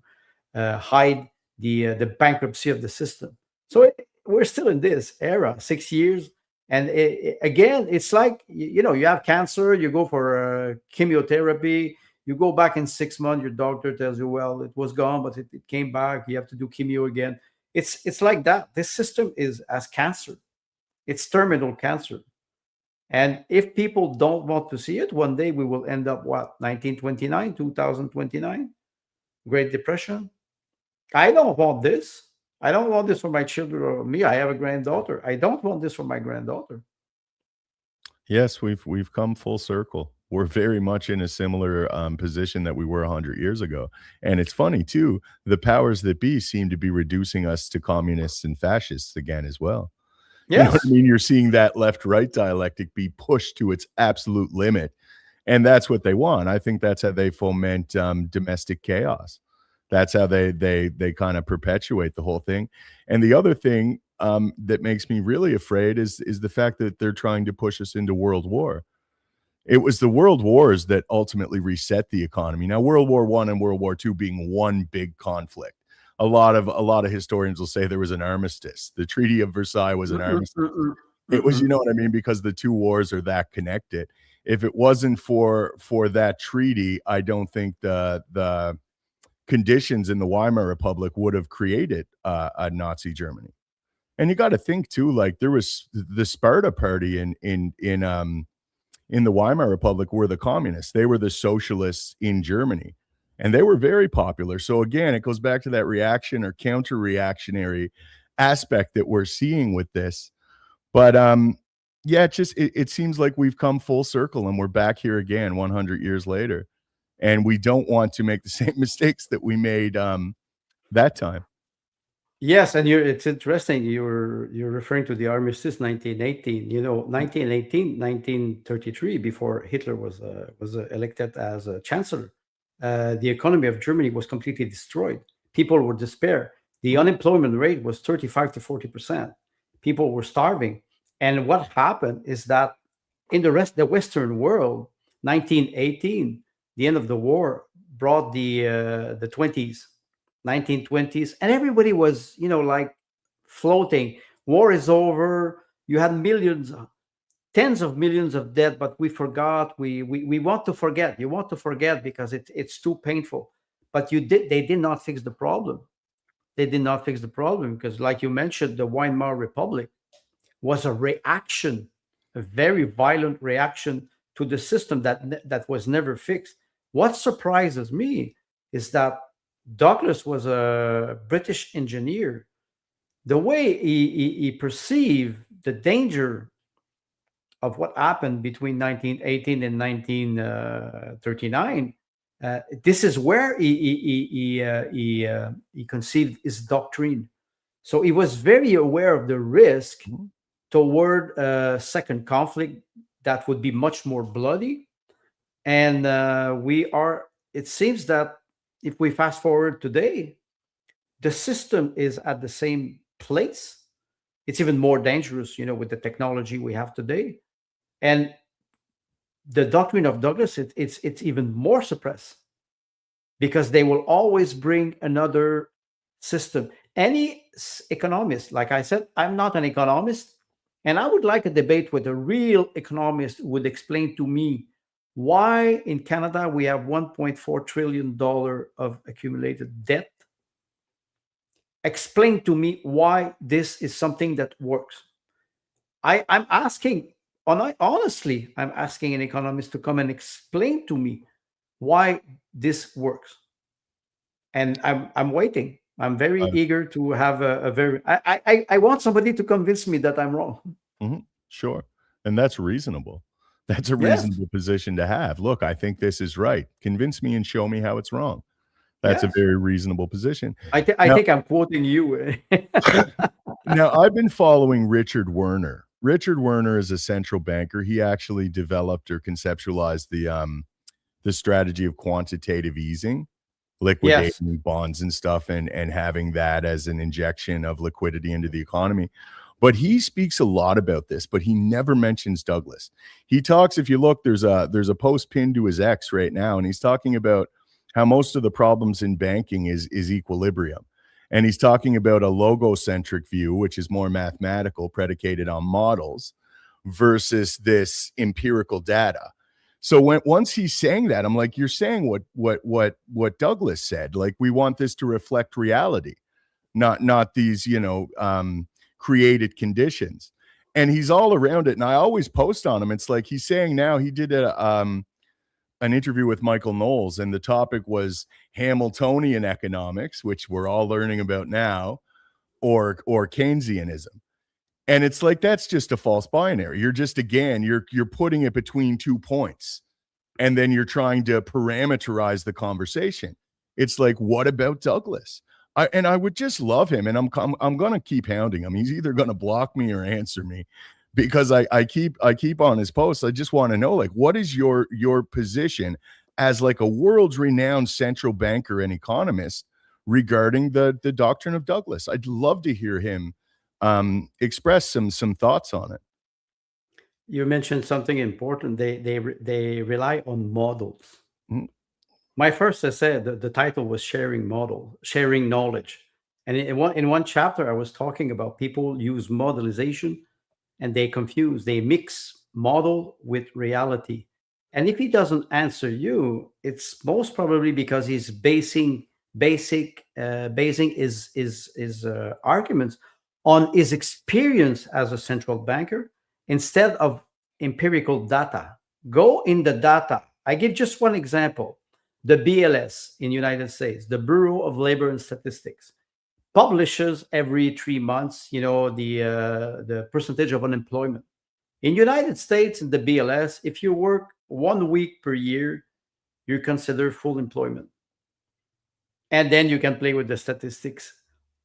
hide the bankruptcy of the system. So we're still in this era, 6 years. And again, it's like, you have cancer, you go for chemotherapy, you go back in 6 months, your doctor tells you, well, it was gone, but it came back. You have to do chemo again. It's like that. This system is as cancer. It's terminal cancer. And if people don't want to see it, one day we will end up what? 1929, 2029, Great Depression. I don't want this. I don't want this for my children or me. I have a granddaughter. I don't want this for my granddaughter. Yes, we've come full circle. We're very much in a similar position that we were 100 years ago. And it's funny too, the powers that be seem to be reducing us to communists and fascists again as well. You know what I Yes. mean? You're seeing that left-right dialectic be pushed to its absolute limit, and that's what they want. I think that's how they foment domestic chaos. That's how they kind of perpetuate the whole thing. And the other thing that makes me really afraid is the fact that they're trying to push us into world war. It was the world wars that ultimately reset the economy. Now, World War One and World War Two being one big conflict. A lot of historians will say there was an armistice. The Treaty of Versailles was an Mm-mm, armistice. mm-mm, It was, you mm-mm. know what I mean, because the two wars are that connected. If it wasn't for that treaty, I don't think the conditions in the Weimar Republic would have created a Nazi Germany. And you got to think too, like there was the Sparta Party in the Weimar Republic were the communists. They were the socialists in Germany, and they were very popular. So again, it goes back to that reaction or counter reactionary aspect that we're seeing with this. But yeah, it seems like we've come full circle and we're back here again 100 years later, and we don't want to make the same mistakes that we made that time. Yes, and it's interesting. You're referring to the armistice 1918. 1918, 1933, before Hitler was elected as a chancellor. The economy of Germany was completely destroyed. People were despair. The unemployment rate was 35 to 40%. People were starving. And what happened is that in the Western world, 1918, the end of the war, brought the 20s, 1920s, and everybody was, like floating. War is over. You had millions, tens of millions of dead, but we forgot. We want to forget. You want to forget because it's too painful. But they did not fix the problem. They did not fix the problem because, like you mentioned, the Weimar Republic was a reaction, a very violent reaction to the system that was never fixed. what surprises me is that Douglas was a British engineer. The way he perceived the danger of what happened between 1918 and 1939, this is where he conceived his doctrine. So he was very aware of the risk Mhm. toward a second conflict that would be much more bloody. And it seems that if we fast forward today, the system is at the same place. It's even more dangerous, with the technology we have today. And the doctrine of Douglas, it's even more suppressed because they will always bring another system. Any economist, like I said, I'm not an economist, and I would like a debate with a real economist who would explain to me why in Canada we have $1.4 trillion of accumulated debt. Explain to me why this is something that works. I'm asking, honestly, I'm asking an economist to come and explain to me why this works. And I'm waiting. I'm very Uh, eager to have a very. I want somebody to convince me that I'm wrong. mhm. Sure. And that's reasonable. That's a Yes, reasonable position to have. Look, I think this is right. Convince me and show me how it's wrong. That's a yes. very reasonable position. I Now think I'm quoting you. now I've been following Richard Werner. Richard Werner is a central banker. He actually developed or conceptualized the strategy of quantitative easing, Yes, liquidating bonds and stuff and having that as an injection of liquidity into the economy. But he speaks a lot about this, but he never mentions Douglas. He talks, if you look, there's a post pinned to his X right now, and he's talking about how most of the problems in banking is equilibrium. And he's talking about a logocentric view, which is more mathematical, predicated on models, versus this empirical data. So once he's saying that, I'm like, you're saying what Douglas said. Like, we want this to reflect reality, not these, created conditions. And he's all around it. And I always post on him. It's like he's saying now he did an interview with Michael Knowles, and the topic was Hamiltonian economics, which we're all learning about now, or Keynesianism. And it's like that's just a false binary. You're just again, you're putting it between 2 points, and then you're trying to parameterize the conversation. It's like, what about Douglas? I would just love him, and I'm gonna keep hounding him. He's either gonna block me or answer me because I keep on his posts. I just want to know, like, what is your position as like a world renowned central banker and economist regarding the doctrine of Douglas? I'd love to hear him express some thoughts on it. you mentioned something important. They rely on models. Mhm. My first essay, the title was sharing knowledge. And in one chapter, I was talking about people use modelization and they mix model with reality. And if he doesn't answer you, it's most probably because he's basing his arguments on his experience as a central banker instead of empirical data. Go in the data. I give just one example. The BLS in United States, the Bureau of Labor and Statistics, publishes every 3 months, the percentage of unemployment. In United States, in the BLS, if you work 1 week per year, you're considered full employment. And then you can play with the statistics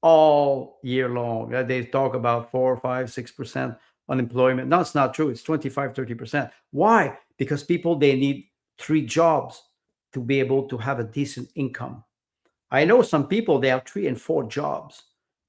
all year long. They talk about 4, 5, 6% unemployment. No, it's not true. It's 25, 30%. Why? Because people, they need 3 jobs to be able to have a decent income. I know some people, they have 3 and 4 jobs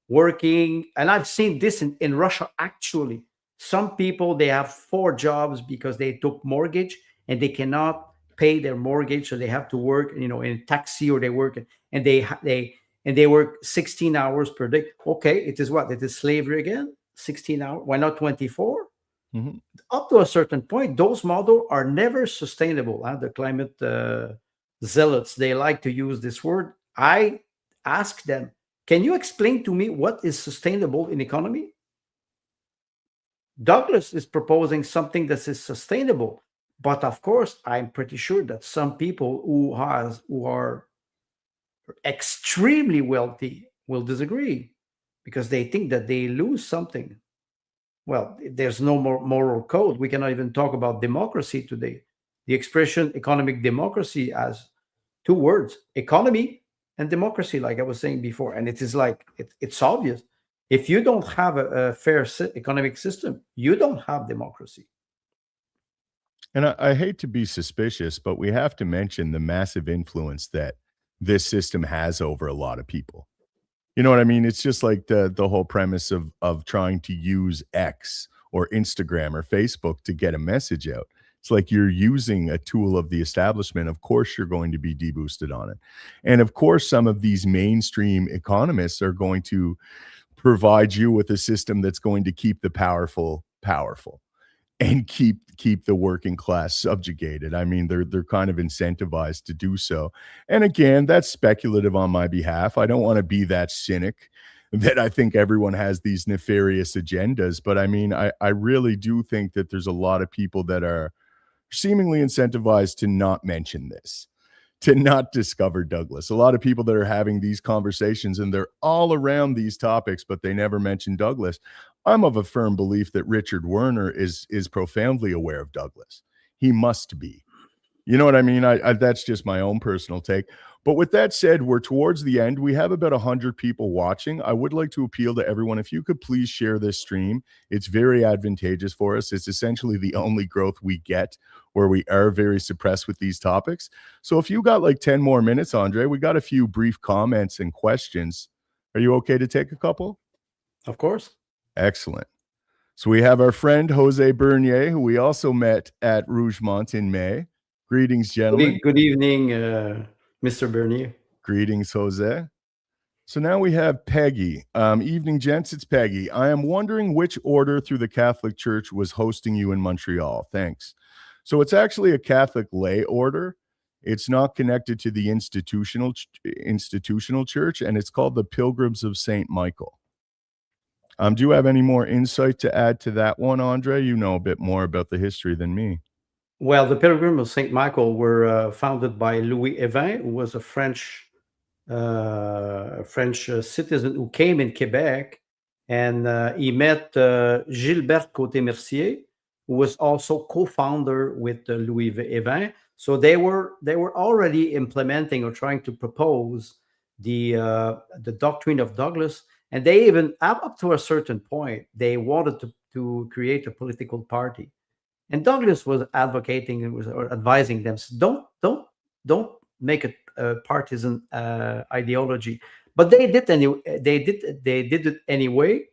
working. And I've seen this in Russia, actually. Some people, they have 4 jobs because they took mortgage and they cannot pay their mortgage. So they have to work, in a taxi, or they work and they work 16 hours per day. Okay. It is what? It is slavery again. 16 hours. Why not 24? Mhm. Up to a certain point, those models are never sustainable. The climate zealots, they like to use this word. I ask them, can you explain to me what is sustainable in economy? Douglas is proposing something that is sustainable, But of course, I'm pretty sure that some people who are extremely wealthy will disagree because they think that they lose something. Well, there's no more moral code. We cannot even talk about democracy today. The expression economic democracy has two words: economy and democracy, like I was saying before. And it is like it's obvious. If you don't have a fair economic system, you don't have democracy. And I hate to be suspicious, but we have to mention the massive influence that this system has over a lot of people. You know what I mean? It's just like the whole premise of trying to use X or Instagram or Facebook to get a message out. It's like you're using a tool of the establishment. Of course, you're going to be deboosted on it. And of course, some of these mainstream economists are going to provide you with a system that's going to keep the powerful powerful and keep the working class subjugated. I mean, they're kind of incentivized to do so. And again, that's speculative on my behalf. I don't want to be that cynic that I think everyone has these nefarious agendas. But I mean, I really do think that there's a lot of people that are seemingly incentivized to not mention this, to not discover Douglas. A lot of people that are having these conversations and they're all around these topics, but they never mention Douglas. I'm of a firm belief that Richard Werner is profoundly aware of Douglas. He must be. You know what I mean? I that's just my own personal take. But with that said, we're towards the end. We have about 100 people watching. I would like to appeal to everyone. If you could please share this stream, it's very advantageous for us. It's essentially the only growth we get where we are very suppressed with these topics. So if you got like 10 more minutes, Andre, we got a few brief comments and questions. Are you okay to take a couple? Of course. Excellent. So we have our friend Jose Bernier, who we also met at Rougemont in May. Greetings, gentlemen. Good evening, Mr. Bernier. Greetings, Jose. So now we have Peggy. Evening, gents. It's Peggy. I am wondering which order through the Catholic Church was hosting you in Montreal. Thanks. So it's actually a Catholic lay order. It's not connected to the institutional church, and it's called the Pilgrims of St. Michael. Do you have any more insight to add to that one, Andre? You know a bit more about the history than me. Well, the Pilgrims of St. Michael were founded by Louis Evin, who was a French citizen who came in Quebec, and he met Gilbert Côté-Mercier, who was also co-founder with Louis Evin. So they were already implementing or trying to propose the doctrine of Douglas, and they even up to a certain point they wanted to create a political party. And Douglas was advocating and was advising them, don't make a partisan ideology. But they did it anyway.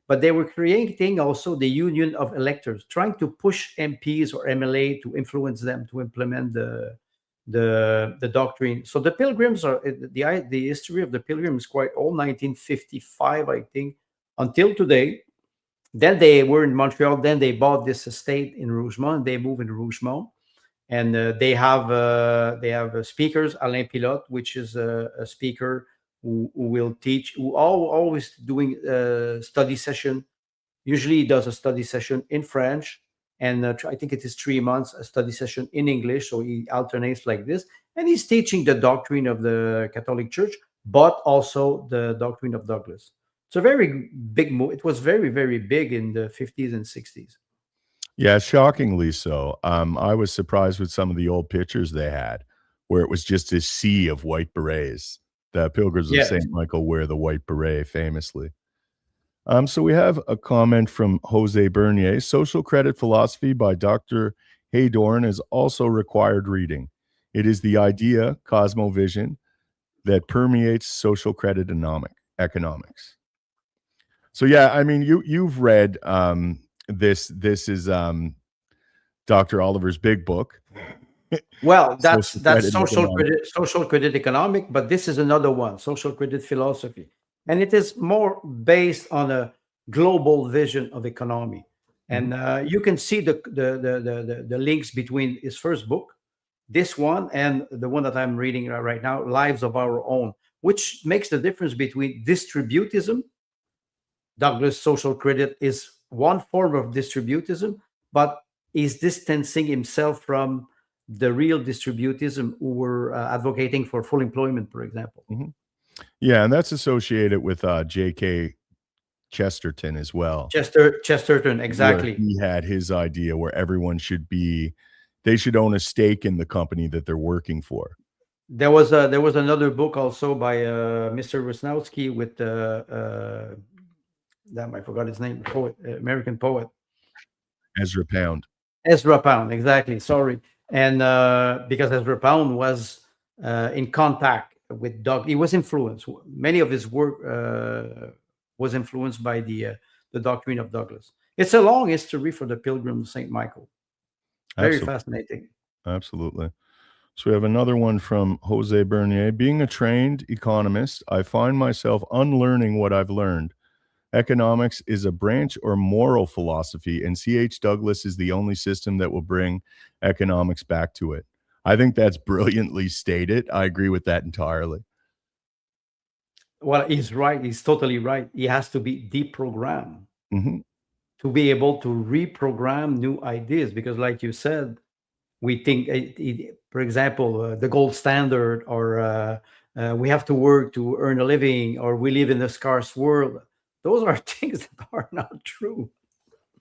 But they were creating also the union of electors, trying to push MPs or MLA to influence them to implement the doctrine. So the Pilgrims are the history of the Pilgrims is quite old, 1955, I think, until today. Then they were in Montreal. Then they bought this estate in Rougemont. They moved in Rougemont, and they have speakers. Alain Pilote, which is a speaker who will teach, who always doing a study session. Usually, he does a study session in French, and I think it is 3 months a study session in English. So he alternates like this, and he's teaching the doctrine of the Catholic Church, but also the doctrine of Douglas. It's a very big move. It was very, very big in the 50s and 60s. Yeah, shockingly so. I was surprised with some of the old pictures they had, where it was just a sea of white berets. The Pilgrims of Yes. St. Michael wear the white beret famously. So we have a comment from Jose Bernier. Social Credit Philosophy by Dr. Haydorn is also required reading. It is the idea, cosmovision, that permeates social credit economics. So yeah, I mean, you've read this. This is Dr. Oliver's big book. Well, that's Economics. social credit economic, but this is another one, social credit philosophy, and it is more based on a global vision of economy. And you can see the links between his first book, this one, and the one that I'm reading right now, Lives of Our Own, which makes the difference between distributism. Douglas social credit is one form of distributism, but he's distancing himself from the real distributism who were advocating for full employment, for example. Mhm. Yeah, and that's associated with J.K. Chesterton as well, Chesterton, where exactly. he had his idea where everyone they should own a stake in the company that they're working for. There was another book also by Mr. Wisnowski with damn, I forgot his name, poet, American poet. Ezra Pound. Ezra Pound, exactly. Sorry, and because Ezra Pound was in contact with Doug, he was influenced. Many of his work was influenced by the doctrine of Douglas. It's a long history for the Pilgrim of Saint Michael. Very Absolutely. fascinating. Absolutely. So we have another one from Jose Bernier. Being a trained economist, I find myself unlearning what I've learned. Economics is a branch or moral philosophy, and C.H. Douglas is the only system that will bring economics back to it. I think that's brilliantly stated. I agree with that entirely. Well, he's right. He's totally right. He has to be deprogrammed Mhm. to be able to reprogram new ideas. Because, like you said, we think, for example, the gold standard, or we have to work to earn a living, or we live in a scarce world. Those are things that are not true.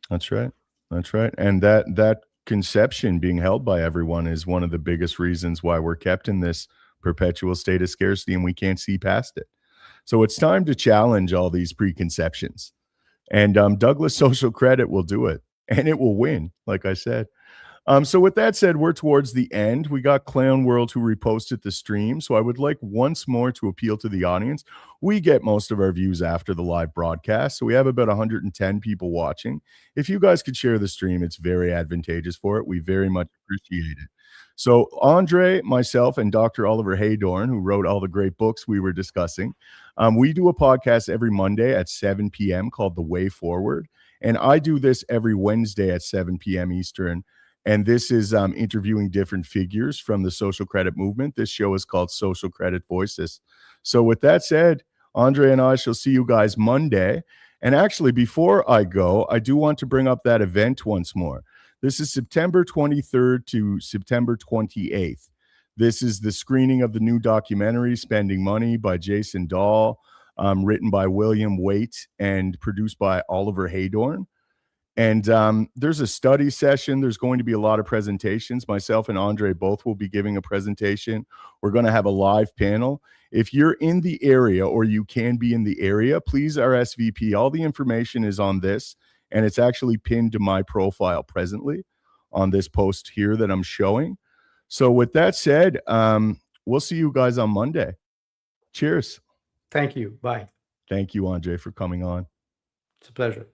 That's right. That's right. And that conception being held by everyone is one of the biggest reasons why we're kept in this perpetual state of scarcity and we can't see past it. So it's time to challenge all these preconceptions. And Douglas Social Credit will do it, and it will win, like I said. So with that said, we're towards the end. We got Clown World who reposted the stream. So I would like once more to appeal to the audience. We get most of our views after the live broadcast. So we have about 110 people watching. If you guys could share the stream, it's very advantageous for it. We very much appreciate it. So Andre, myself, and Dr. Oliver Haydorn, who wrote all the great books we were discussing, we do a podcast every Monday at 7 p.m. called The Way Forward. And I do this every Wednesday at 7 p.m. Eastern. And this is interviewing different figures from the social credit movement. This show is called Social Credit Voices. So with that said, Andre and I shall see you guys Monday. And actually, before I go, I do want to bring up that event once more. This is September 23rd to September 28th. This is the screening of the new documentary, Spending Money, by Jason Dahl, written by William Waite and produced by Oliver Haydorn. And there's a study session. There's going to be a lot of presentations. Myself and Andre both will be giving a presentation. We're going to have a live panel. If you're in the area, or you can be in the area, please RSVP. All the information is on this, and it's actually pinned to my profile presently on this post here that I'm showing. So with that said, we'll see you guys on Monday. Cheers. Thank you. Bye. Thank you, Andre, for coming on. It's a pleasure.